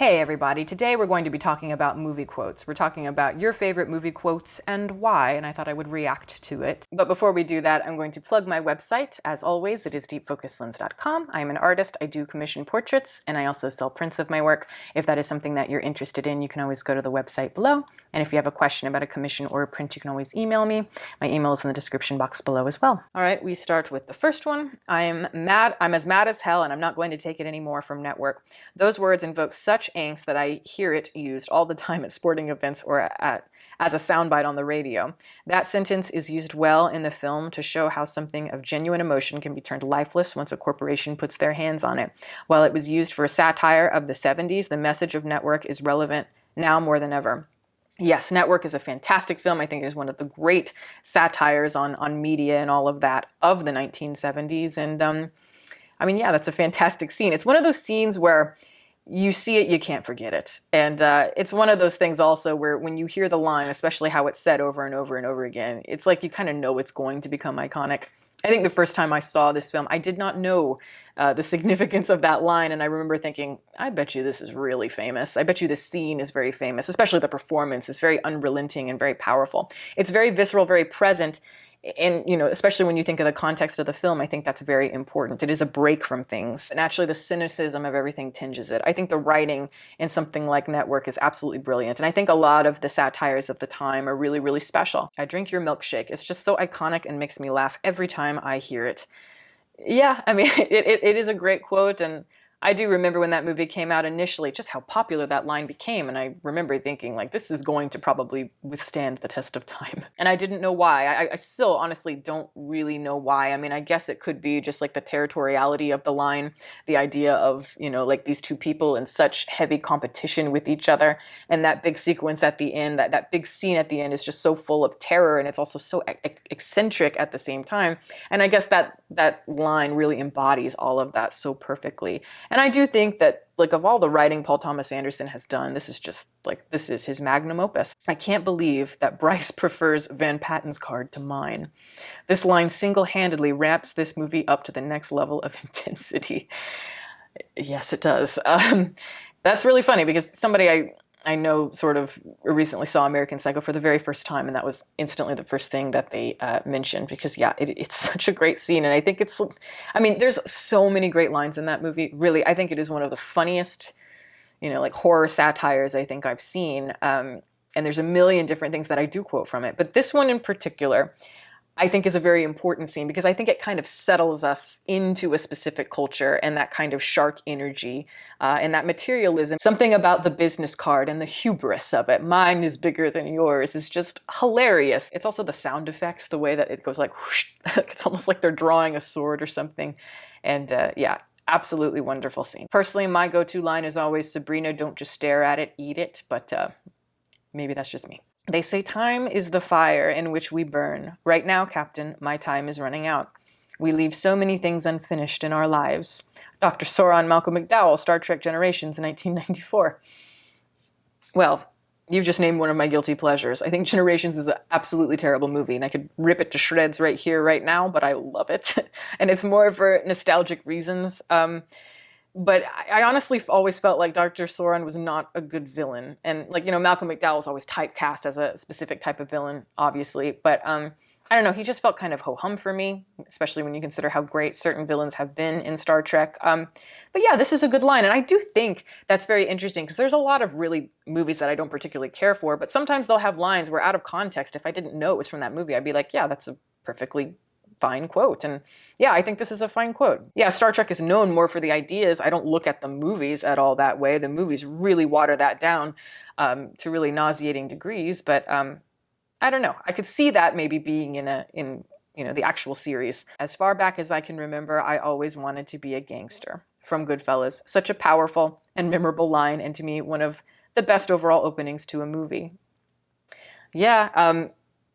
Hey everybody, today we're going to be talking about movie quotes. We're talking about your favorite movie quotes and why, and I thought I would react to it. But before we do that, I'm going to plug my website. As always, it is deepfocuslens.com. I'm an artist, I do commission portraits, and I also sell prints of my work. If that is something that you're interested in, you can always go to the website below. And if you have a question about a commission or a print, you can always email me. My email is in the description box below as well. All right, we start with the first one. I'm as mad as hell, and I'm not going to take it anymore from Network. Those words invoke such angst that I hear it used all the time at sporting events or as a soundbite on the radio. That sentence is used well in the film to show how something of genuine emotion can be turned lifeless once a corporation puts their hands on it. While it was used for a satire of the 70s, the message of Network is relevant now more than ever. Yes, Network is a fantastic film. I think it is one of the great satires on media and all of that of the 1970s. And I mean, yeah, that's a fantastic scene. It's one of those scenes where you see it, you can't forget it. And it's one of those things also where when you hear the line, especially how it's said over and over and over again, it's like you kind of know it's going to become iconic. I think the first time I saw this film, I did not know the significance of that line, and I remember thinking, I bet you this is really famous. I bet you this scene is very famous, especially the performance. It's very unrelenting and very powerful. It's very visceral, very present, and, you know, especially when you think of the context of the film, I think that's very important. It is a break from things. And actually the cynicism of everything tinges it. I think the writing in something like Network is absolutely brilliant. And I think a lot of the satires of the time are really, really special. I drink your milkshake. It's just so iconic and makes me laugh every time I hear it. Yeah, I mean, it is a great quote, and I do remember when that movie came out initially, just how popular that line became, and I remember thinking, like, this is going to probably withstand the test of time. And I didn't know why. I still honestly don't really know why. I mean, I guess it could be just like the territoriality of the line, the idea of, you know, like these two people in such heavy competition with each other, and that big sequence at the end, that big scene at the end is just so full of terror, and it's also so eccentric at the same time. And I guess that line really embodies all of that so perfectly. And I do think that, like, of all the writing Paul Thomas Anderson has done, this is just, like, this is his magnum opus. I can't believe that Bryce prefers Van Patten's card to mine. This line single-handedly ramps this movie up to the next level of intensity. Yes, it does. That's really funny because somebody I know sort of recently saw American Psycho for the very first time, and that was instantly the first thing that they mentioned because, yeah, it's such a great scene. And I think it's, I mean, there's so many great lines in that movie. Really, I think it is one of the funniest, you know, like horror satires I think I've seen. And there's a million different things that I do quote from it. But this one in particular, I think is a very important scene because I think it kind of settles us into a specific culture and that kind of shark energy and that materialism. Something about the business card and the hubris of it. Mine is bigger than yours is just hilarious. It's also the sound effects, the way that it goes like whoosh. It's almost like they're drawing a sword or something. And yeah, absolutely wonderful scene. Personally, my go-to line is always, Sabrina, don't just stare at it, eat it. But maybe that's just me. They say time is the fire in which we burn. Right now, Captain, my time is running out. We leave so many things unfinished in our lives. Dr. Sauron Malcolm McDowell, Star Trek Generations, 1994. Well, you've just named one of my guilty pleasures. I think Generations is an absolutely terrible movie, and I could rip it to shreds right here, right now, but I love it. And it's more for nostalgic reasons. But I honestly always felt like Dr. Sauron was not a good villain. And, like, you know, Malcolm McDowell was always typecast as a specific type of villain, obviously. But I don't know, he just felt kind of ho-hum for me, especially when you consider how great certain villains have been in Star Trek. But yeah, this is a good line. And I do think that's very interesting because there's a lot of really movies that I don't particularly care for. But sometimes they'll have lines where out of context, if I didn't know it was from that movie, I'd be like, yeah, that's a perfectly fine quote. And yeah, I think this is a fine quote. Yeah, Star Trek is known more for the ideas. I don't look at the movies at all that way. The movies really water that down to really nauseating degrees. But I don't know. I could see that maybe being in you know, the actual series. As far back as I can remember, I always wanted to be a gangster. From Goodfellas. Such a powerful and memorable line, and to me, one of the best overall openings to a movie. Yeah,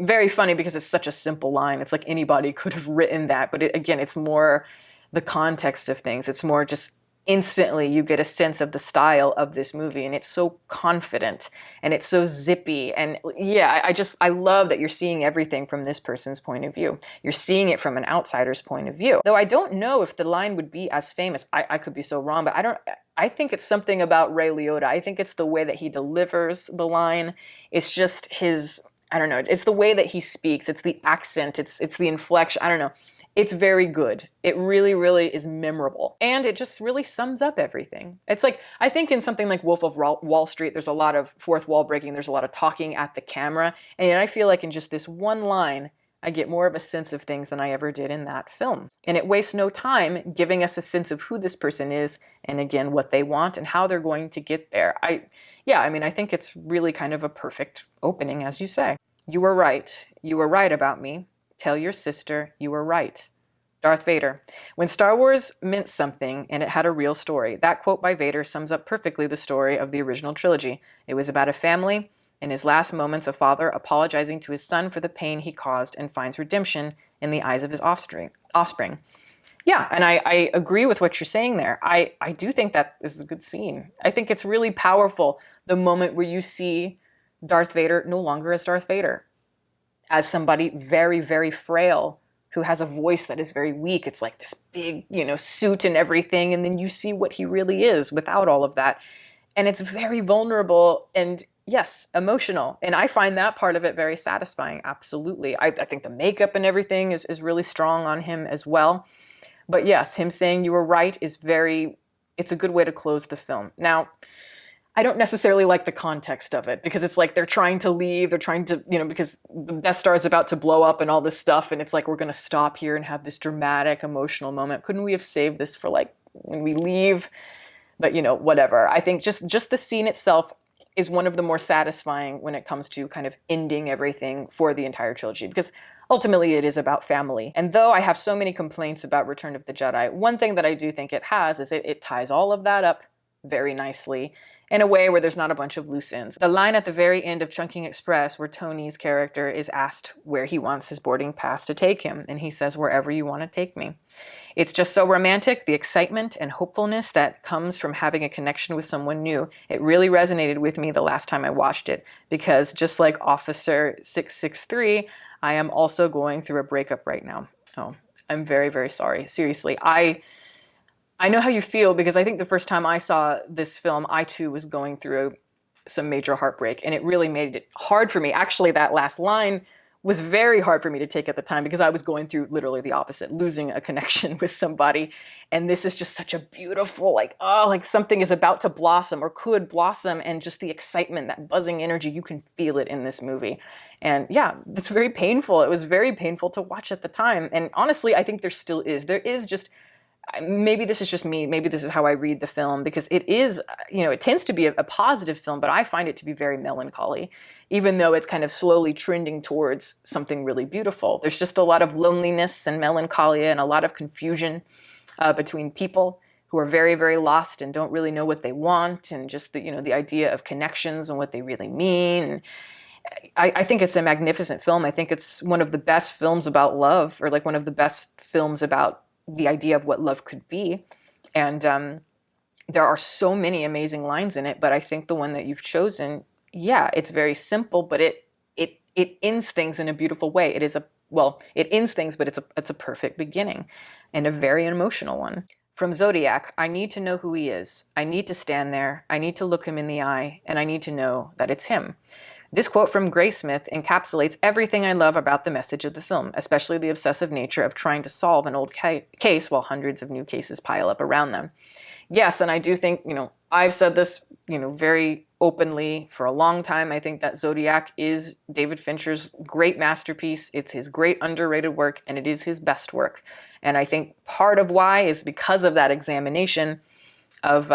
very funny because it's such a simple line. It's like anybody could have written that. But again, it's more the context of things. It's more just instantly you get a sense of the style of this movie, and it's so confident and it's so zippy. And yeah, I love that you're seeing everything from this person's point of view. You're seeing it from an outsider's point of view. Though I don't know if the line would be as famous. I could be so wrong, but I think it's something about Ray Liotta. I think it's the way that he delivers the line. It's just his, I don't know, it's the way that he speaks. It's the accent. It's the inflection. I don't know. It's very good. It really, really is memorable. And it just really sums up everything. It's like, I think in something like Wolf of Wall Street, there's a lot of fourth wall breaking. There's a lot of talking at the camera. And I feel like in just this one line, I get more of a sense of things than I ever did in that film. And it wastes no time giving us a sense of who this person is and again, what they want and how they're going to get there. I think it's really kind of a perfect opening, as you say. You were right. You were right about me. Tell your sister you were right. Darth Vader. When Star Wars meant something and it had a real story, that quote by Vader sums up perfectly the story of the original trilogy. It was about a family. In his last moments, a father apologizing to his son for the pain he caused and finds redemption in the eyes of his offspring. Yeah, and I agree with what you're saying there. I do think that this is a good scene. I think it's really powerful, the moment where you see Darth Vader no longer as Darth Vader, as somebody very, very frail who has a voice that is very weak. It's like this big, suit and everything, and then you see what he really is without all of that. And it's very vulnerable and, yes, emotional. And I find that part of it very satisfying, absolutely. I think the makeup and everything is really strong on him as well. But yes, him saying you were right is it's a good way to close the film. Now, I don't necessarily like the context of it because it's like they're trying to leave, they're trying to, because the Death Star is about to blow up and all this stuff, and it's like we're going to stop here and have this dramatic, emotional moment. Couldn't we have saved this for like when we leave? But, whatever. I think just the scene itself is one of the more satisfying when it comes to kind of ending everything for the entire trilogy, because ultimately it is about family. And though I have so many complaints about Return of the Jedi, one thing that I do think it has is it ties all of that up very nicely in a way where there's not a bunch of loose ends. The line at the very end of Chungking Express where Tony's character is asked where he wants his boarding pass to take him, and he says, wherever you want to take me. It's just so romantic, the excitement and hopefulness that comes from having a connection with someone new. It really resonated with me the last time I watched it, because just like Officer 663, I am also going through a breakup right now. Oh, I'm very, very sorry. Seriously, I know how you feel, because I think the first time I saw this film, I too was going through some major heartbreak, and it really made it hard for me. Actually, that last line was very hard for me to take at the time because I was going through literally the opposite, losing a connection with somebody. And this is just such a beautiful, like something is about to blossom or could blossom, and just the excitement, that buzzing energy, you can feel it in this movie. And yeah, it's very painful. It was very painful to watch at the time. And honestly, I think there still is. There is just, maybe this is just me, maybe this is how I read the film, because it is, it tends to be a positive film, but I find it to be very melancholy, even though it's kind of slowly trending towards something really beautiful. There's just a lot of loneliness and melancholia and a lot of confusion between people who are very, very lost and don't really know what they want, and just the idea of connections and what they really mean. I think it's a magnificent film. I think it's one of the best films about love, or like one of the best films about the idea of what love could be. And there are so many amazing lines in it, but I think the one that you've chosen, yeah, it's very simple, but it ends things in a beautiful way. It ends things, but it's a perfect beginning, and a very emotional one. From Zodiac, I need to know who he is. I need to stand there. I need to look him in the eye, and I need to know that it's him. This quote from Graysmith encapsulates everything I love about the message of the film, especially the obsessive nature of trying to solve an old case while hundreds of new cases pile up around them. Yes, and I do think, I've said this, very openly for a long time. I think that Zodiac is David Fincher's great masterpiece. It's his great underrated work, and it is his best work. And I think part of why is because of that examination of,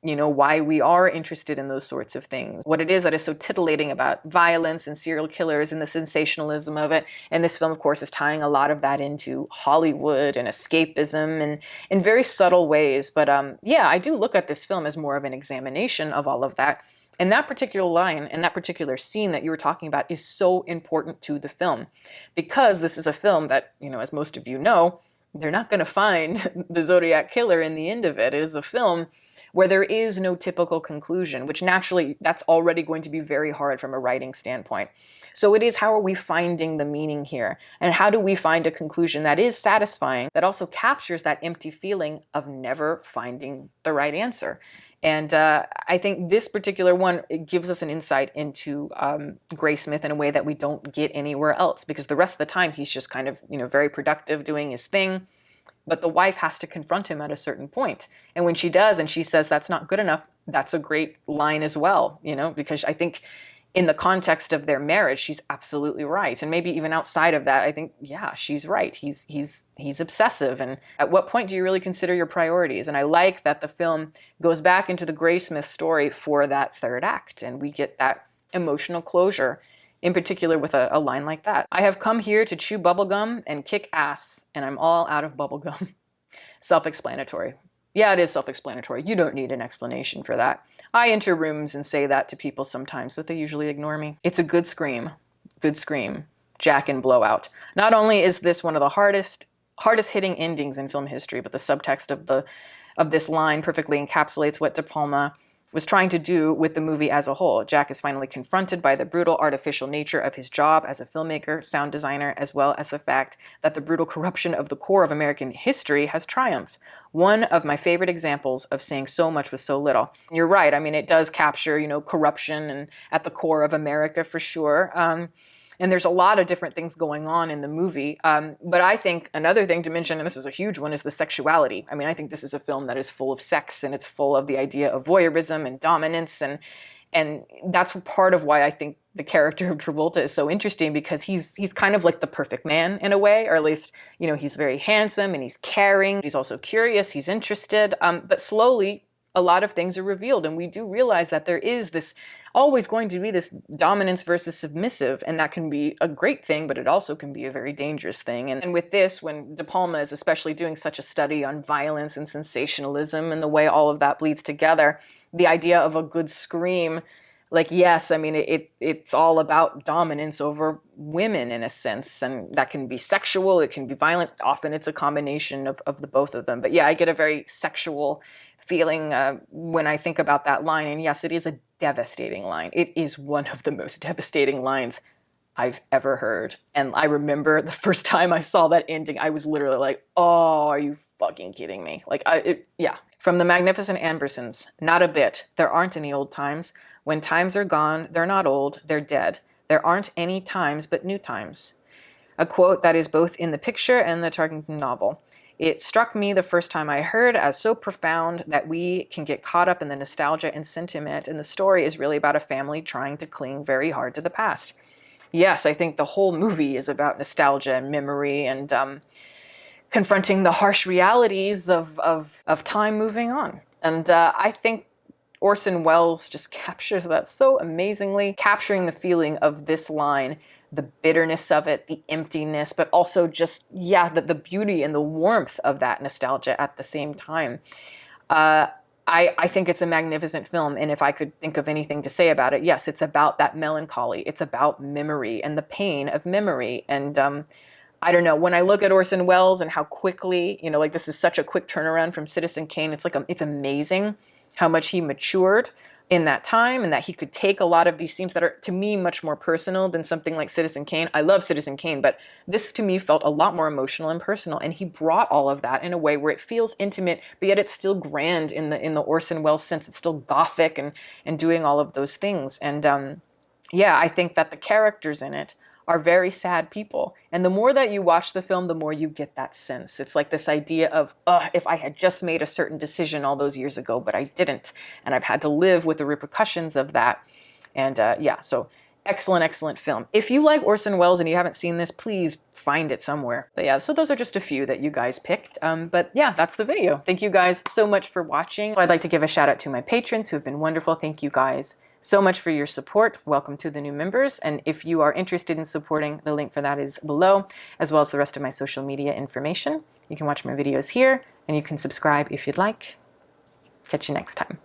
why we are interested in those sorts of things. What it is that is so titillating about violence and serial killers and the sensationalism of it. And this film, of course, is tying a lot of that into Hollywood and escapism and in very subtle ways. But I do look at this film as more of an examination of all of that. And that particular line and that particular scene that you were talking about is so important to the film, because this is a film that, as most of you know, they're not going to find the Zodiac killer in the end of it. It is a film where there is no typical conclusion, which naturally that's already going to be very hard from a writing standpoint. So it is, how are we finding the meaning here? And how do we find a conclusion that is satisfying, that also captures that empty feeling of never finding the right answer? And I think this particular one, it gives us an insight into Graysmith in a way that we don't get anywhere else, because the rest of the time he's just kind of, very productive doing his thing. But the wife has to confront him at a certain point. And when she does, and she says that's not good enough, that's a great line as well, because I think in the context of their marriage, she's absolutely right. And maybe even outside of that, I think, yeah, she's right. He's obsessive. And at what point do you really consider your priorities? And I like that the film goes back into the Graysmith story for that third act, and we get that emotional closure, in particular with a line like that. I have come here to chew bubblegum and kick ass, and I'm all out of bubblegum. Self-explanatory. Yeah, it is self-explanatory. You don't need an explanation for that. I enter rooms and say that to people sometimes, but they usually ignore me. It's a good scream. Good scream. Jack and Blowout. Not only is this one of the hardest hitting endings in film history, but the subtext of this line perfectly encapsulates what De Palma was trying to do with the movie as a whole. Jack is finally confronted by the brutal, artificial nature of his job as a filmmaker, sound designer, as well as the fact that the brutal corruption of the core of American history has triumphed. One of my favorite examples of saying so much with so little. You're right. I mean, it does capture, corruption and at the core of America for sure. And there's a lot of different things going on in the movie. But I think another thing to mention, and this is a huge one, is the sexuality. I mean, I think this is a film that is full of sex, and it's full of the idea of voyeurism and dominance. And that's part of why I think the character of Travolta is so interesting, because he's kind of like the perfect man in a way, or at least, he's very handsome and he's caring. He's also curious, he's interested. But slowly, a lot of things are revealed, and we do realize that there is this always going to be this dominance versus submissive, and that can be a great thing, but it also can be a very dangerous thing. And with this, when De Palma is especially doing such a study on violence and sensationalism and the way all of that bleeds together, the idea of a good scream, like, yes, I mean, it's all about dominance over women in a sense, and that can be sexual, it can be violent. Often it's a combination of the both of them. But yeah, I get a very sexual feeling when I think about that line. And yes, it is a devastating line. It is one of the most devastating lines I've ever heard. And I remember the first time I saw that ending, I was literally like, oh, are you fucking kidding me? Like, yeah. From the Magnificent Ambersons, not a bit. There aren't any old times. When times are gone, they're not old, they're dead. There aren't any times but new times. A quote that is both in the picture and the Chungking novel. It struck me the first time I heard as so profound that we can get caught up in the nostalgia and sentiment, and the story is really about a family trying to cling very hard to the past. Yes, I think the whole movie is about nostalgia and memory and confronting the harsh realities of time moving on. And I think Orson Welles just captures that so amazingly, capturing the feeling of this line, the bitterness of it, the emptiness, but also just, yeah, the beauty and the warmth of that nostalgia at the same time. I think it's a magnificent film, and if I could think of anything to say about it, yes, it's about that melancholy. It's about memory and the pain of memory. And I don't know, when I look at Orson Welles and how quickly, like this is such a quick turnaround from Citizen Kane, it's amazing how much he matured in that time, and that he could take a lot of these themes that are, to me, much more personal than something like Citizen Kane. I love Citizen Kane, but this, to me, felt a lot more emotional and personal, and he brought all of that in a way where it feels intimate, but yet it's still grand in the Orson Welles sense. It's still gothic and doing all of those things. And yeah, I think that the characters in it are very sad people. And the more that you watch the film, the more you get that sense. It's like this idea of, if I had just made a certain decision all those years ago, but I didn't, and I've had to live with the repercussions of that. And yeah, so excellent, excellent film. If you like Orson Welles and you haven't seen this, please find it somewhere. But yeah, so those are just a few that you guys picked. But yeah, that's the video. Thank you guys so much for watching. So I'd like to give a shout out to my patrons who have been wonderful. Thank you guys so much for your support. Welcome to the new members. And if you are interested in supporting, the link for that is below, as well as the rest of my social media information. You can watch my videos here, and you can subscribe if you'd like. Catch you next time.